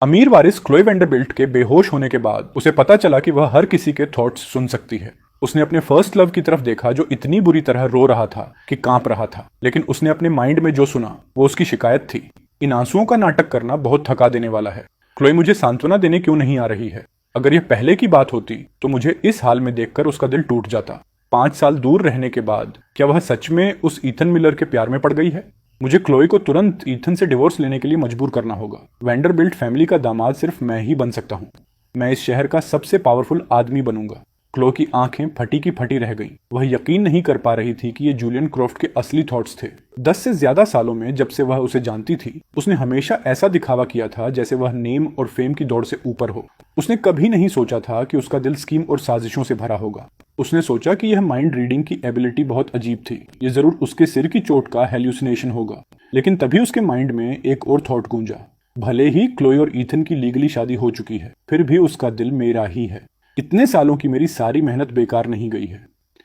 अमीर वारिस Chloe Vanderbilt के बेहोश होने के बाद उसे पता चला कि वह हर किसी के थॉट्स सुन सकती है। उसने अपने फर्स्ट लव की तरफ देखा जो इतनी बुरी तरह रो रहा था कि कांप रहा था, लेकिन उसने अपने माइंड में जो सुना वो उसकी शिकायत थी। इन आंसुओं का नाटक करना बहुत थका देने वाला है। क्लोई मुझे सांत्वना देने क्यों नहीं आ रही है? अगर यह पहले की बात होती तो मुझे इस हाल में देखकर उसका दिल टूट जाता। 5 साल दूर रहने के बाद क्या वह सच में उस ईथन मिलर के प्यार में पड़ गई है? मुझे क्लोई को तुरंत ईथन से डिवोर्स लेने के लिए मजबूर करना होगा। वेंडरबिल्ट फैमिली का दामाद सिर्फ मैं ही बन सकता हूँ। मैं इस शहर का सबसे पावरफुल आदमी बनूंगा। क्लो की आंखें फटी की फटी रह गईं। वह यकीन नहीं कर पा रही थी कि ये जूलियन क्रॉफ्ट के असली थॉट्स थे। 10 से ज्यादा सालों में जब से वह उसे जानती थी, उसने हमेशा ऐसा दिखावा किया था जैसे वह नेम और फेम की दौड़ से ऊपर हो। उसने कभी नहीं सोचा था कि उसका दिल स्कीम और साजिशों से भरा होगा। उसने सोचा कि यह माइंड रीडिंग की एबिलिटी बहुत अजीब थी। ये जरूर उसके सिर की चोट का हेल्यूसिनेशन होगा। लेकिन तभी उसके माइंड में एक और थॉट गूंजा। भले ही क्लोई और ईथन की लीगली शादी हो चुकी है, फिर भी उसका दिल मेरा ही है। इतने सालों की मेरी सारी मेहनत बेकार नहीं गई है।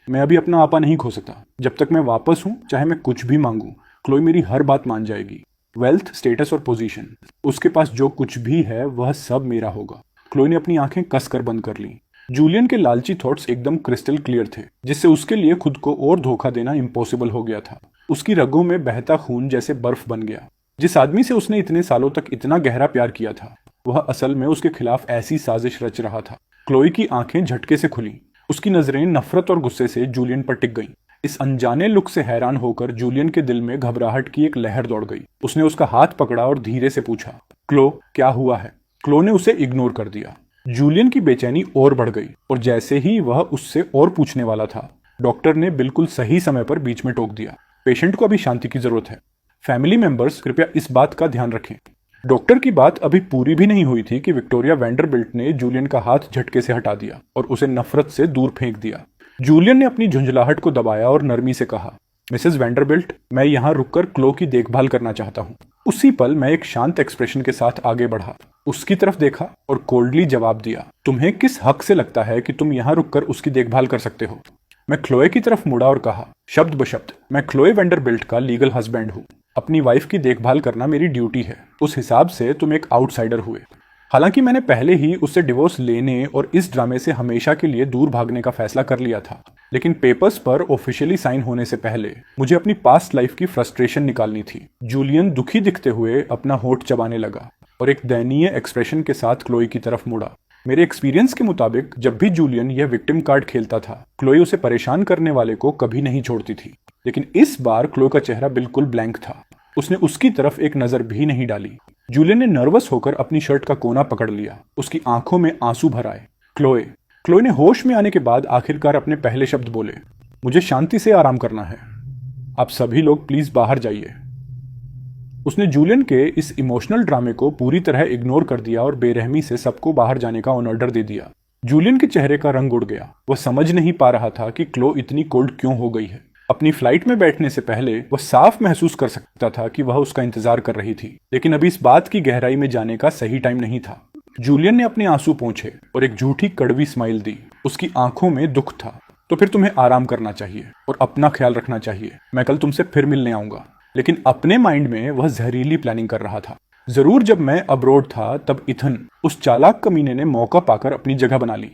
मैं अभी अपना आपा नहीं खो सकता। जब तक मैं वापस हूं, चाहे मैं कुछ भी मांगू, क्लोई मेरी हर बात मान जाएगी। वेल्थ, स्टेटस और पोजीशन, उसके पास जो कुछ भी है वह सब मेरा होगा। क्लोई ने अपनी आंखें कसकर बंद कर ली। जूलियन के लालची थॉट्स एकदम क्रिस्टल क्लियर थे, जिससे उसके लिए खुद को और धोखा देना इम्पॉसिबल हो गया था। उसकी रगों में बहता खून जैसे बर्फ बन गया। जिस आदमी से उसने इतने सालों तक इतना गहरा प्यार किया था, वह असल में उसके खिलाफ ऐसी साजिश रच रहा था। क्लोई की आंखें झटके से खुली। उसकी नजरें नफरत और गुस्से से जूलियन पर टिक गईं। इस अनजाने लुक से हैरान होकर जूलियन के दिल में घबराहट की एक लहर दौड़ गई। उसने उसका हाथ पकड़ा और धीरे से पूछा, क्लो, क्या हुआ है? क्लो ने उसे इग्नोर कर दिया। जूलियन की बेचैनी और बढ़ गई, और जैसे ही वह उससे और पूछने वाला था, डॉक्टर ने बिल्कुल सही समय पर बीच में टोक दिया। पेशेंट को अभी शांति की जरूरत है। फैमिली मेंबर्स कृपया इस बात का ध्यान रखें। डॉक्टर की बात अभी पूरी भी नहीं हुई थी कि विक्टोरिया वेंडरबिल्ट ने जूलियन का हाथ झटके से हटा दिया और उसे नफरत से दूर फेंक दिया। जूलियन ने अपनी झुंझलाहट को दबाया और नरमी से कहा, मिसेस वेंडरबिल्ट, मैं यहाँ रुककर क्लो की देखभाल करना चाहता हूँ। उसी पल मैं एक शांत एक्सप्रेशन के साथ आगे बढ़ा, उसकी तरफ देखा और कोल्डली जवाब दिया, तुम्हें किस हक से लगता है कि तुम यहाँ रुककर उसकी देखभाल कर सकते हो? मैं क्लोए की तरफ मुड़ा और कहा, शब्द बशब्द, मैं क्लोए वेंडरबिल्ट का लीगल हस्बैंड हूँ। अपनी वाइफ की देखभाल करना मेरी ड्यूटी है। उस हिसाब से तुम एक आउटसाइडर हुए। हालांकि मैंने पहले ही उससे डिवोर्स लेने और इस ड्रामे से हमेशा के लिए दूर भागने का फैसला कर लिया था, लेकिन पेपर्स पर ऑफिशियली साइन होने से पहले मुझे अपनी पास्ट लाइफ की फ्रस्ट्रेशन निकालनी थी। जूलियन दुखी दिखते हुए अपना होठ चबाने लगा और एक दयनीय एक्सप्रेशन के साथ क्लोई की तरफ मुड़ा। मेरे एक्सपीरियंस के मुताबिक जब भी जूलियन यह विक्टिम कार्ड खेलता था, क्लोई उसे परेशान करने वाले को कभी नहीं छोड़ती थी। लेकिन इस बार क्लो का चेहरा बिल्कुल ब्लैंक था। उसने उसकी तरफ एक नजर भी नहीं डाली। जूलियन ने नर्वस होकर अपनी शर्ट का कोना पकड़ लिया। उसकी आंखों में आंसू भर आए। क्लोई ने होश में आने के बाद आखिरकार अपने पहले शब्द बोले, मुझे शांति से आराम करना है। आप सभी लोग प्लीज बाहर जाइए। उसने जूलियन के इस इमोशनल ड्रामे को पूरी तरह इग्नोर कर दिया और बेरहमी से सबको बाहर जाने का ऑर्डर दे दिया। जूलियन के चेहरे का रंग उड़ गया। वह समझ नहीं पा रहा था कि क्लो इतनी कोल्ड क्यों हो गई है। अपनी फ्लाइट में बैठने से पहले वह साफ महसूस कर सकता था कि वह उसका इंतजार कर रही थी, लेकिन अभी इस बात की गहराई में जाने का सही टाइम नहीं था। जूलियन ने अपने आंसू पोंछे और एक झूठी कड़वी स्माइल दी। उसकी आंखों में दुख था। तो फिर तुम्हें आराम करना चाहिए और अपना ख्याल रखना चाहिए। मैं कल तुमसे फिर मिलने आऊंगा। लेकिन अपने माइंड में वह जहरीली प्लानिंग कर रहा था। जरूर जब मैं अब्रोड था तब इथन, उस चालाक कमीने ने मौका पाकर अपनी जगह बना ली।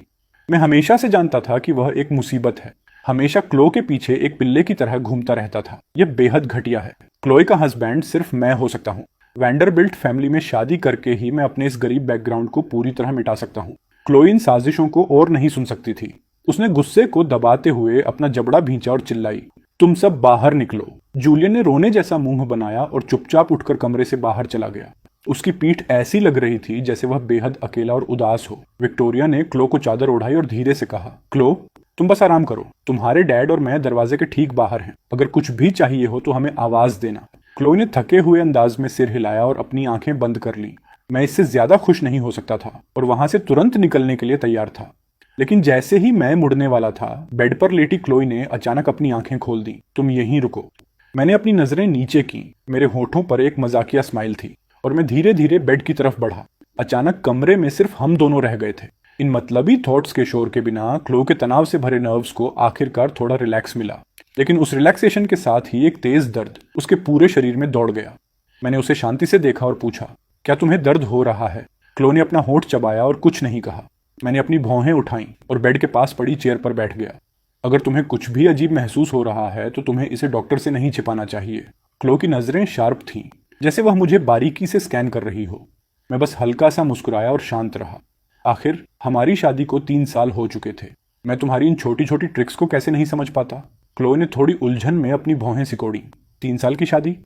मैं हमेशा से जानता था कि वह एक मुसीबत है। हमेशा क्लो के पीछे एक पिल्ले की तरह घूमता रहता था। यह बेहद घटिया है। क्लोई का हस्बैंड सिर्फ मैं हो सकता हूँ। वेंडरबिल्ट फैमिली में शादी करके ही मैं अपने इस गरीब बैकग्राउंड को पूरी तरह मिटा सकता हूँ। क्लोई इन साजिशों को और नहीं सुन सकती थी। उसने गुस्से को दबाते हुए अपना जबड़ा भींचा और चिल्लाई, तुम सब बाहर निकलो। जूलियन ने रोने जैसा मुंह बनाया और चुपचाप उठकर कमरे से बाहर चला गया। उसकी पीठ ऐसी लग रही थी जैसे वह बेहद अकेला और उदास हो। विक्टोरिया ने क्लो को चादर ओढ़ाई और धीरे से कहा, क्लो, तुम बस आराम करो। तुम्हारे डैड और मैं दरवाजे के ठीक बाहर हैं। अगर कुछ भी चाहिए हो तो हमें आवाज देना। क्लोई ने थके हुए अंदाज में सिर हिलाया और अपनी आंखें बंद कर ली। मैं इससे ज्यादा खुश नहीं हो सकता था और वहां से तुरंत निकलने के लिए तैयार था। लेकिन जैसे ही मैं मुड़ने वाला था, बेड पर लेटी क्लोई ने अचानक अपनी आंखें खोल दी। तुम यहीं रुको। मैंने अपनी नजरें नीचे की। मेरे होठों पर एक मजाकिया स्माइल थी और मैं धीरे धीरे बेड की तरफ बढ़ा। अचानक कमरे में सिर्फ हम दोनों रह गए थे। इन मतलबी थॉट्स के शोर के बिना क्लो के तनाव से भरे नर्व्स को आखिरकार थोड़ा रिलैक्स मिला। लेकिन उस रिलैक्सेशन के साथ ही एक तेज दर्द उसके पूरे शरीर में दौड़ गया। मैंने उसे शांति से देखा और पूछा, क्या तुम्हें दर्द हो रहा है? क्लो ने अपना होंठ चबाया और कुछ नहीं कहा। मैंने अपनी भौहें उठाई और बेड के पास पड़ी चेयर पर बैठ गया। अगर तुम्हें कुछ भी अजीब महसूस हो रहा है तो तुम्हें इसे डॉक्टर से नहीं छिपाना चाहिए। क्लो की नजरें शार्प थीं, जैसे वह मुझे बारीकी से स्कैन कर रही हो। मैं बस हल्का सा मुस्कुराया और शांत रहा। आखिर हमारी शादी को 3 साल हो चुके थे। मैं तुम्हारी इन छोटी छोटी ट्रिक्स को कैसे नहीं समझ पाता? क्लो ने थोड़ी उलझन में अपनी भौहें सिकोड़ी। 3 साल की शादी?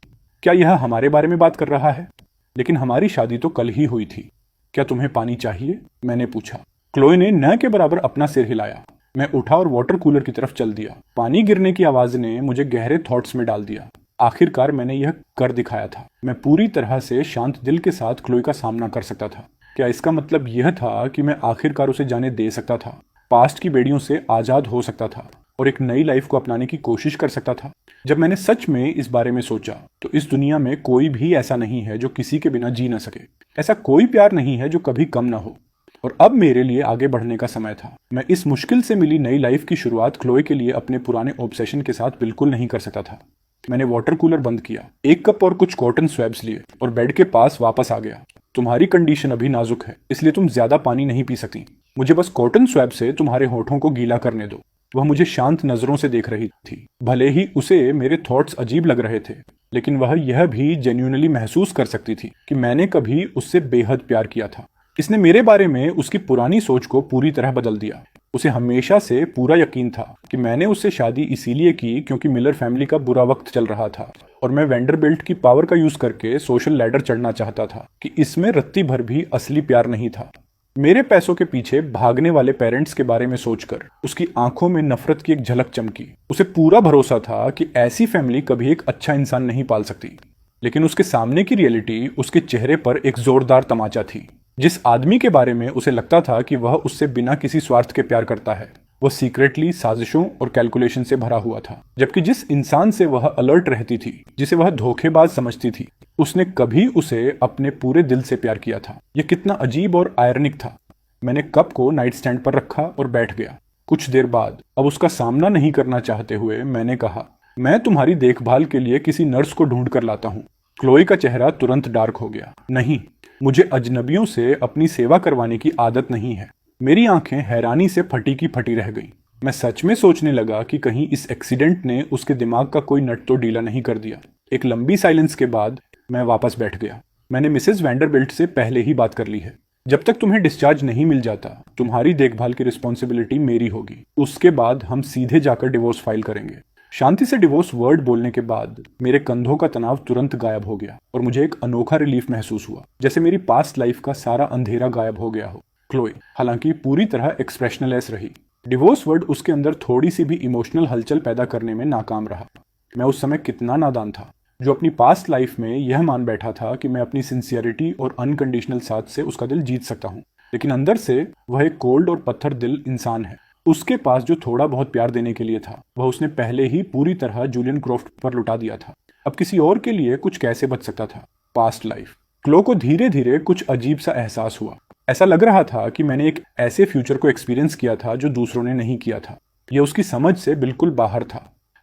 क्या यह हमारे बारे में बात कर रहा है? लेकिन हमारी शादी तो कल ही हुई थी। क्या तुम्हें पानी चाहिए? मैंने पूछा। क्लोए ने न के बराबर अपना सिर हिलाया। मैं उठा और वाटर कूलर की तरफ चल दिया। पानी गिरने की आवाज ने मुझे गहरे थॉट्स में डाल दिया। आखिरकार मैंने यह कर दिखाया था। मैं पूरी तरह से शांत दिल के साथ क्लोए का सामना कर सकता था। क्या इसका मतलब यह था कि मैं आखिरकार उसे जाने दे सकता था, पास्ट की बेड़ियों से आजाद हो सकता था और एक नई लाइफ को अपनाने की कोशिश कर सकता था? जब मैंने सच में इस बारे में सोचा तो इस दुनिया में कोई भी ऐसा नहीं है जो किसी के बिना जी न सके। ऐसा कोई प्यार नहीं है जो कभी कम ना हो। और अब मेरे लिए आगे बढ़ने का समय था। मैं इस मुश्किल से मिली नई लाइफ की शुरुआत क्लोए के लिए अपने पुराने ऑब्सेशन के साथ बिल्कुल नहीं कर सकता था। मैंने वाटर कूलर बंद किया, 1 कप और कुछ कॉटन स्वैब्स लिए और बेड के पास वापस आ गया। तुम्हारी कंडीशन अभी नाजुक है, इसलिए तुम ज्यादा पानी नहीं पी सकती। मुझे बस कॉटन स्वैब से तुम्हारे होठों को गीला करने दो। वह मुझे शांत नजरों से देख रही थी। भले ही उसे मेरे थॉट्स अजीब लग रहे थे, लेकिन वह यह भी जेन्युइनली महसूस कर सकती थी कि मैंने कभी उससे बेहद प्यार किया था। इसने मेरे बारे में उसकी पुरानी सोच को पूरी तरह बदल दिया। उसे हमेशा से पूरा यकीन था कि मैंने उससे शादी इसीलिए की क्योंकि मिलर फैमिली का बुरा वक्त चल रहा था और मैं वेंडरबिल्ट की पावर का यूज करके सोशल लैडर चढ़ना चाहता था, कि इसमें रत्ती भर भी असली प्यार नहीं था। मेरे पैसों के पीछे भागने वाले पेरेंट्स के बारे में सोचकर उसकी आंखों में नफरत की एक झलक चमकी। उसे पूरा भरोसा था कि ऐसी फैमिली कभी एक अच्छा इंसान नहीं पाल सकती, लेकिन उसके सामने की रियलिटी उसके चेहरे पर एक जोरदार तमाचा थी। जिस आदमी के बारे में उसे लगता था कि वह उससे बिना किसी स्वार्थ के प्यार करता है, वह सीक्रेटली साजिशों और कैलकुलेशन से भरा हुआ था। जबकि जिस इंसान से वह अलर्ट रहती थी, जिसे वह धोखेबाज समझती थी, उसने कभी उसे अपने पूरे दिल से प्यार किया था। यह कितना अजीब और आयरनिक था। मैंने कप को नाइट स्टैंड पर रखा और बैठ गया। कुछ देर बाद, अब उसका सामना नहीं करना चाहते हुए, मैंने कहा, मैं तुम्हारी देखभाल के लिए किसी नर्स को ढूंढ कर लाता हूँ। क्लोई का चेहरा तुरंत डार्क हो गया। नहीं, मुझे अजनबियों से अपनी सेवा करवाने की आदत नहीं है। मेरी आंखें हैरानी से फटी की फटी रह गईं। मैं सच में सोचने लगा कि कहीं इस एक्सीडेंट ने उसके दिमाग का कोई नट तो ढीला नहीं कर दिया। एक लंबी साइलेंस के बाद मैं वापस बैठ गया। मैंने मिसेस वैंडरबिल्ट से पहले ही बात कर ली है। जब तक तुम्हें डिस्चार्ज नहीं मिल जाता, तुम्हारी देखभाल की रिस्पॉन्सिबिलिटी मेरी होगी। उसके बाद हम सीधे जाकर डिवोर्स फाइल करेंगे। शांति से डिवोर्स वर्ड बोलने के बाद मेरे कंधों का तनाव तुरंत गायब हो गया और मुझे एक अनोखा रिलीफ महसूस हुआ, जैसे मेरी पास्ट लाइफ का सारा अंधेरा गायब हो गया हो। क्लोई हालांकि पूरी तरह एक्सप्रेशनलेस रही। डिवोर्स वर्ड उसके अंदर थोड़ी सी भी इमोशनल हलचल पैदा करने में नाकाम रहा। मैं उस समय कितना नादान था, जो अपनी पास्ट लाइफ में यह मान बैठा था कि मैं अपनी सिंसियरिटी और अनकंडीशनल साथ से उसका दिल जीत सकता हूँ। लेकिन अंदर से वह एक कोल्ड और पत्थर दिल इंसान है। उसके पास जो थोड़ा बहुत प्यार देने के लिए था, वह उसने पहले ही पूरी तरह जूलियन क्रॉफ्ट पर लुटा दिया था। अब किसी और के लिए कुछ कैसे बच सकता था? Past life. क्लो को धीरे धीरे कुछ अजीब सा एहसास हुआ। ऐसा लग रहा था कि मैंने एक ऐसे फ्यूचर को एक्सपीरियंस किया था जो दूसरों ने नहीं किया था। यह उसकी समझ से बिल्कुल बाहर था।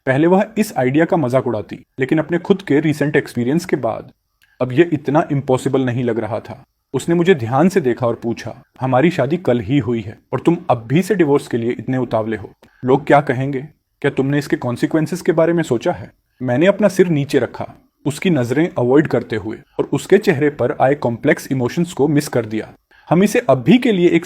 पहले वह इस आइडिया का मजाक उड़ाती, लेकिन अपने खुद के रिसेंट एक्सपीरियंस के बाद अब यह इतना इम्पॉसिबल नहीं लग रहा था। उसने मुझे ध्यान से देखा और पूछा, हमारी शादी कल ही हुई है और तुम अब भी से डिवोर्स के लिए इतने उतावले हो? लोग क्या कहेंगे? क्या तुमने इसके कॉन्सिक्वेंसेस के बारे में सोचा है? मैंने अपना सिर नीचे रखा, उसकी नजरें अवॉइड करते हुए, और उसके चेहरे पर आए कॉम्प्लेक्स इमोशंस को मिस कर दिया। हम इसे अब भी के लिए एक